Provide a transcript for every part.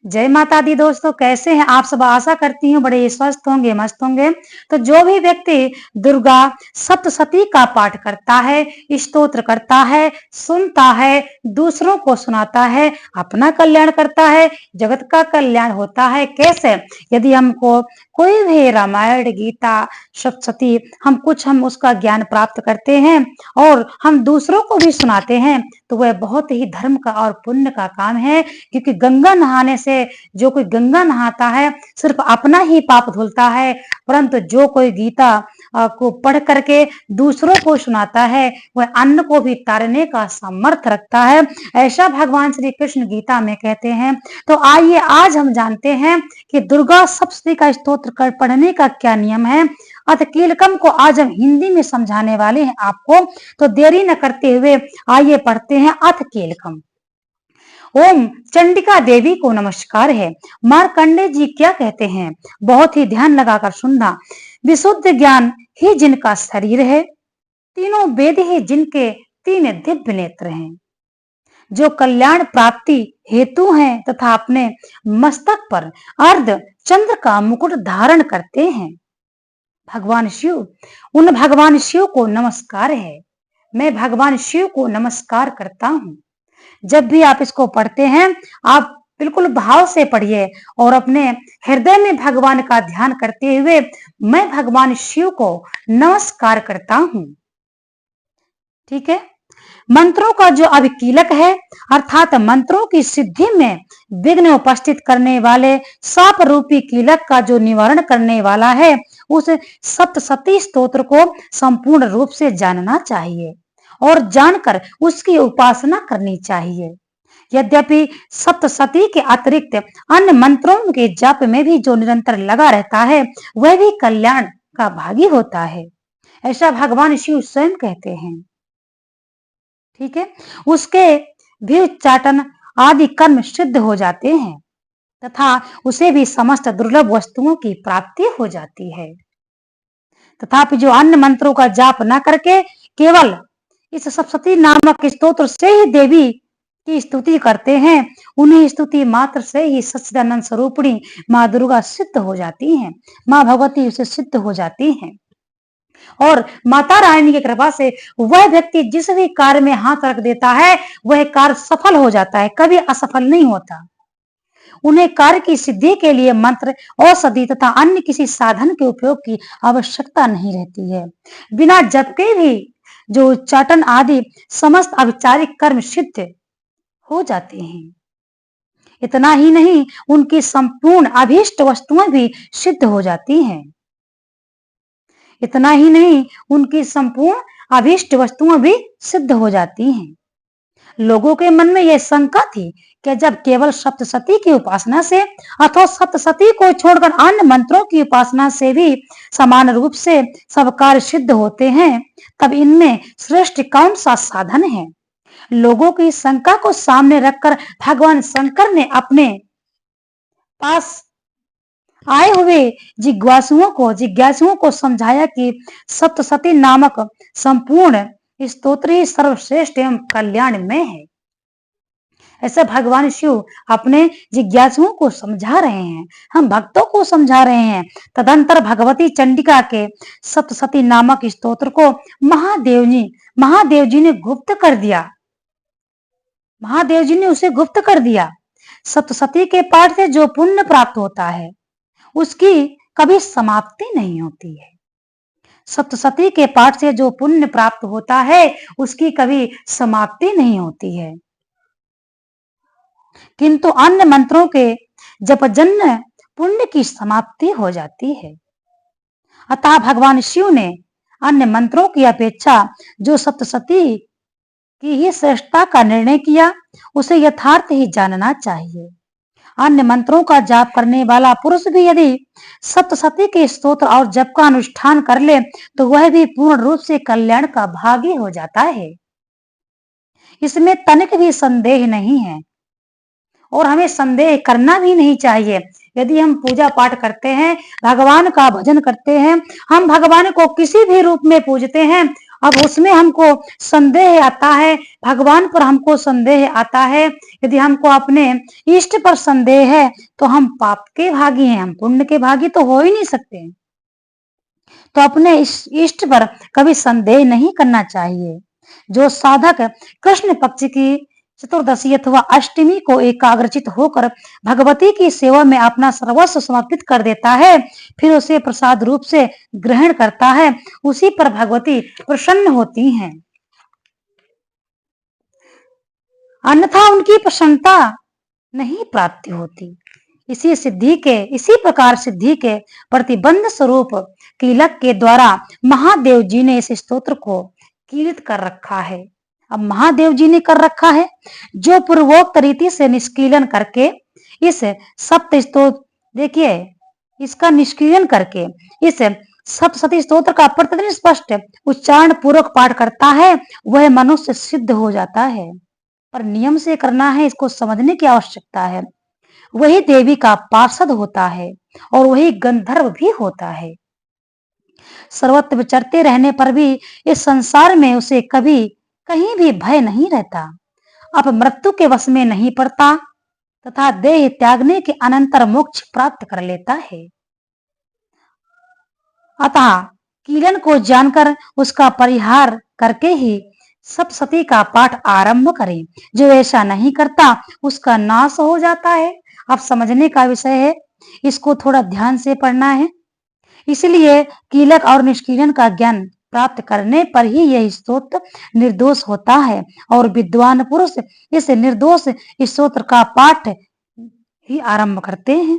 जय माता दी दोस्तों, कैसे हैं आप सब? आशा करती हूँ बड़े स्वस्थ होंगे, मस्त होंगे। तो जो भी व्यक्ति दुर्गा सप्तशती का पाठ करता है, स्तोत्र करता है, सुनता है, दूसरों को सुनाता है, अपना कल्याण करता है, जगत का कल्याण होता है। कैसे? यदि हमको कोई भी रामायण, गीता, सप्तशती हम उसका ज्ञान प्राप्त करते हैं और हम दूसरों को भी सुनाते हैं, तो वह बहुत ही धर्म का और पुण्य का काम है। क्योंकि गंगा नहाने से जो कोई गंगा नहाता है सिर्फ अपना ही पाप धुलता है, परंतु जो कोई गीता को पढ़ करके दूसरों को सुनाता है वह अन्न को भी तारने का सामर्थ्य रखता है। ऐसा भगवान श्री कृष्ण गीता में कहते हैं। तो आइए आज हम जानते हैं कि दुर्गा सप्तशती का स्तोत्र पढ़ने का क्या नियम है। अथ कीलकम को आज हम हिंदी में समझाने वाले हैं आपको। तो देरी न करते हुए आइए पढ़ते हैं अथ कीलकम। ओम चंडिका देवी को नमस्कार है। मार्कंडे जी क्या कहते हैं? बहुत ही ध्यान लगाकर सुनना। विशुद्ध ज्ञान ही जिनका शरीर है, तीनों वेद ही जिनके तीन दिव्य नेत्र हैं, जो कल्याण प्राप्ति हेतु हैं तथा अपने मस्तक पर अर्ध चंद्र का मुकुट धारण करते हैं। भगवान शिव, उन भगवान शिव को नमस्कार है। मैं भगवान शिव को नमस्कार करता हूँ। जब भी आप इसको पढ़ते हैं आप बिल्कुल भाव से पढ़िए और अपने हृदय में भगवान का ध्यान करते हुए मैं भगवान शिव को नमस्कार करता हूं। ठीक है। मंत्रों का जो अभिकीलक है अर्थात मंत्रों की सिद्धि में विघ्न उपस्थित करने वाले साप रूपी कीलक का जो निवारण करने वाला है, उस सप्तशती स्तोत्र को संपूर्ण रूप से जानना चाहिए और जानकर उसकी उपासना करनी चाहिए। यद्यपि सप्तशती के अतिरिक्त अन्य मंत्रों के जप में भी जो निरंतर लगा रहता है वह भी कल्याण का भागी होता है, ऐसा भगवान शिव स्वयं कहते हैं। ठीक है। उसके भी उच्चाटन आदि कर्म सिद्ध हो जाते हैं तथा उसे भी समस्त दुर्लभ वस्तुओं की प्राप्ति हो जाती है। तथापि जो अन्य मंत्रों का जाप न करके केवल इस सप्तशती नामक स्तोत्र से ही देवी की स्तुति करते हैं, उन्हें स्तुति मात्र से ही सच्चिदानंद स्वरूपिणी माँ दुर्गा सिद्ध हो जाती हैं, माँ भगवती उसे सिद्ध हो जाती हैं। और माता रानी की कृपा से वह व्यक्ति जिस भी कार्य में हाथ रख देता है वह कार्य सफल हो जाता है, कभी असफल नहीं होता। उन्हें कार्य की सिद्धि के लिए मंत्र, औषधि तथा अन्य किसी साधन के उपयोग की आवश्यकता नहीं रहती है। बिना जप के भी जो उच्चाटन आदि समस्त अभिचारिक कर्म सिद्ध हो जाते हैं। इतना ही नहीं, उनकी संपूर्ण अभीष्ट वस्तुएं भी सिद्ध हो जाती हैं। इतना ही नहीं, उनकी संपूर्ण अभीष्ट वस्तुएं भी सिद्ध हो जाती हैं। लोगों के मन में यह शंका थी कि जब केवल सप्तशती की उपासना से अथवा सप्तशती को छोड़कर अन्य मंत्रों की उपासना से भी समान रूप से सब कार्य सिद्ध होते हैं, तब इनमें श्रेष्ठ कौन सा साधन है? लोगों की शंका को सामने रखकर भगवान शंकर ने अपने पास आए हुए जिज्ञासुओं को समझाया कि सप्तशती नामक संपूर्ण स्तोत्र ही सर्वश्रेष्ठ एवं कल्याण में है। ऐसे भगवान शिव अपने जिज्ञासुओं को समझा रहे हैं, हम भक्तों को समझा रहे हैं। तदंतर भगवती चंडिका के सप्तशती नामक स्तोत्र को महादेव जी ने गुप्त कर दिया। महादेव जी ने उसे गुप्त कर दिया। सप्तशती के पाठ से जो पुण्य प्राप्त होता है उसकी कभी समाप्ति नहीं होती है। सप्तशती के पाठ से जो पुण्य प्राप्त होता है उसकी कभी समाप्ति नहीं होती है, किंतु अन्य मंत्रों के जपजन्य पुण्य की समाप्ति हो जाती है। अतः भगवान शिव ने अन्य मंत्रों की अपेक्षा जो सप्तशती की ही श्रेष्ठता का निर्णय किया उसे यथार्थ ही जानना चाहिए। अन्य मंत्रों का जाप करने वाला पुरुष भी यदि सप्तशती के स्तोत्र और जप का अनुष्ठान कर ले तो वह भी पूर्ण रूप से कल्याण का भागी हो जाता है। इसमें तनिक भी संदेह नहीं है और हमें संदेह करना भी नहीं चाहिए। यदि हम पूजा पाठ करते हैं, भगवान का भजन करते हैं, हम भगवान को किसी भी रूप में पूजते हैं अब उसमें हमको संदेह आता है, भगवान पर हमको संदेह आता है। यदि हमको अपने इष्ट पर संदेह है तो हम पाप के भागी हैं, हम पुण्य के भागी तो हो ही नहीं सकते। तो अपने इष्ट पर कभी संदेह नहीं करना चाहिए। जो साधक कृष्ण पक्ष की चतुर्दशी अथवा अष्टमी को एकाग्रचित होकर भगवती की सेवा में अपना सर्वस्व समर्पित कर देता है, फिर उसे प्रसाद रूप से ग्रहण करता है, उसी पर भगवती प्रसन्न होती हैं। अन्यथा उनकी प्रसन्नता नहीं प्राप्ति होती। इसी प्रकार सिद्धि के प्रतिबंध स्वरूप कीलक के द्वारा महादेव जी ने इस स्तोत्र को कीलित कर रखा है। अब महादेव जी ने कर रखा है, जो पूर्वोक्त रीति से निष्कीलन करके इस सप्त स्तोत्र, देखिए इसका निष्कीलन करके इस सप्तशती स्तोत्र का प्रतिदिन स्पष्ट उच्चारण पूर्वक पाठ करता है, वह मनुष्य सिद्ध हो जाता है। पर नियम से करना है, इसको समझने की आवश्यकता है। वही देवी का पार्षद होता है और वही गंधर्व भी होता है। सर्वत्र विचरते रहने पर भी इस संसार में उसे कभी कहीं भी भय नहीं रहता, अब मृत्यु के वश में नहीं पड़ता तथा देह त्यागने के अनंतर मोक्ष प्राप्त कर लेता है। अतः कीलन को जानकर उसका परिहार करके ही सप्तशती का पाठ आरंभ करें। जो ऐसा नहीं करता उसका नाश हो जाता है। अब समझने का विषय है, इसको थोड़ा ध्यान से पढ़ना है। इसलिए कीलक और निष्कीलन का ज्ञान प्राप्त करने पर ही यह स्तोत्र निर्दोष होता है और विद्वान पुरुष इस निर्दोष स्तोत्र का पाठ ही आरंभ करते हैं।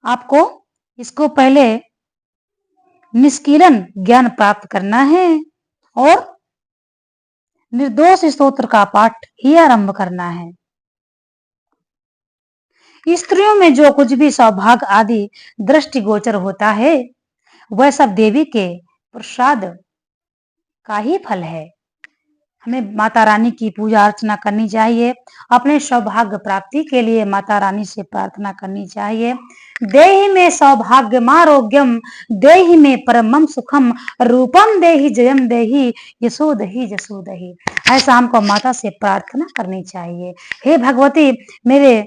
आपको इसको पहले निष्कीलन ज्ञान प्राप्त करना है और निर्दोष स्तोत्र का पाठ ही आरंभ करना है। स्त्रियों में जो कुछ भी सौभाग्य आदि दृष्टिगोचर होता है, वह सब देवी के प्रसाद का ही फल है। हमें माता रानी की पूजा अर्चना करनी चाहिए, अपने सौभाग्य प्राप्ति के लिए माता रानी से प्रार्थना करनी चाहिए। देहि में सौभाग्यमारोग्यम, देहि में परमम सुखम, रूपम देहि जयम देहि, यशो दहि जसो दहि। ऐसा हमको माता से प्रार्थना करनी चाहिए। हे भगवती, मेरे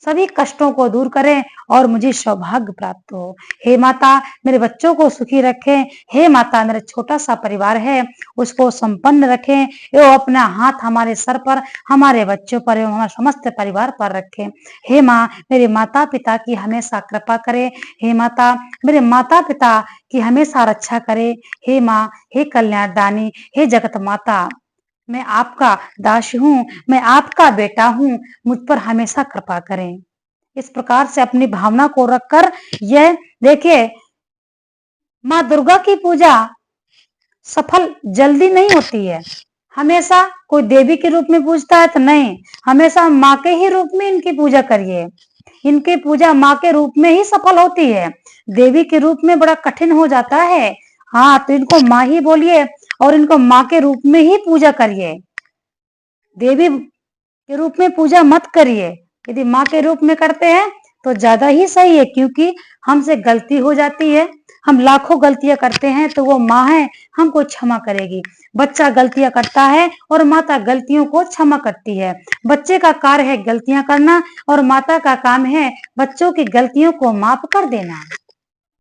सभी कष्टों को दूर करें और मुझे सौभाग्य प्राप्त हो। हे माता, मेरे बच्चों को सुखी रखें। हे माता, मेरा छोटा सा परिवार है, उसको संपन्न रखें एवं अपना हाथ हमारे सर पर, हमारे बच्चों पर एवं हमारे समस्त परिवार पर रखें। हे माँ, मेरे माता पिता की हमेशा कृपा करें। हे माता, मेरे माता पिता की हमेशा रक्षा करें। हे माँ, हे कल्याणदानी, हे जगत माता, मैं आपका दासी हूँ, मैं आपका बेटा हूँ, मुझ पर हमेशा कृपा करें। इस प्रकार से अपनी भावना को रखकर यह देखिए, माँ दुर्गा की पूजा सफल जल्दी नहीं होती है। हमेशा कोई देवी के रूप में पूजता है तो नहीं, हमेशा माँ के ही रूप में इनकी पूजा करिए। इनकी पूजा माँ के रूप में ही सफल होती है, देवी के रूप में बड़ा कठिन हो जाता है। हाँ, तो इनको माँ ही बोलिए और इनको माँ के रूप में ही पूजा करिए, देवी के रूप में पूजा मत करिए। यदि माँ के रूप में करते हैं तो ज्यादा ही सही है, क्योंकि हमसे गलती हो जाती है। हम लाखों गलतियां करते हैं तो वो माँ है, हमको क्षमा करेगी। बच्चा गलतियां करता है और माता गलतियों को क्षमा करती है। बच्चे का कार्य है गलतियां करना और माता का काम है बच्चों की गलतियों को माफ कर देना।